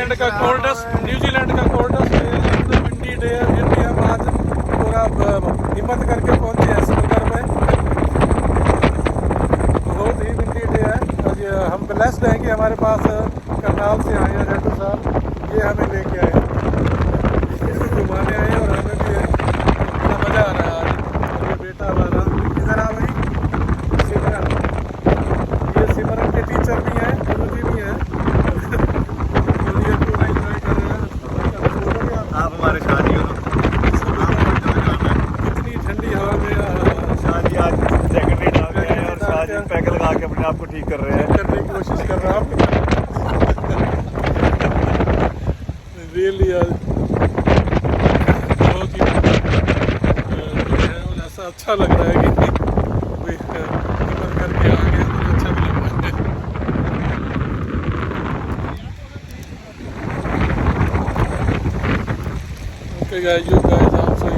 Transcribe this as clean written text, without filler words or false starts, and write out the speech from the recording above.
New Zealand का coldest windy day है। फिर भी हम आज पूरा हिम्मत करके पहुंचे हैं समुद्र में। बहुत ही विंडी डे है। आज हम ब्लेस्ड हैं कि हमारे पास करनाल से आए हैं रेड्डू साहब, ये हमें लेके आए घुमाने आए और हमें भी बड़ा मज़ा आ रहा है। आज ये बेटा हमारा इधर आ भाई सिमरन, ये सिमरन के टीचर भी हैं, गुरु जी भी हैं। आप हमारे शादी हो कितनी ठंडी हवा में शादी आज सेकंड डेट आ गए हैं और शादी पैक लगा के अपने आप को ठीक कर रहे हैं, करने की कोशिश कर रहा हूँ। रियली बहुत ही ऐसा अच्छा लग रहा है कि कोई सफर करके आ गए तो अच्छा भी लग रहा है। Okay guys, you guys also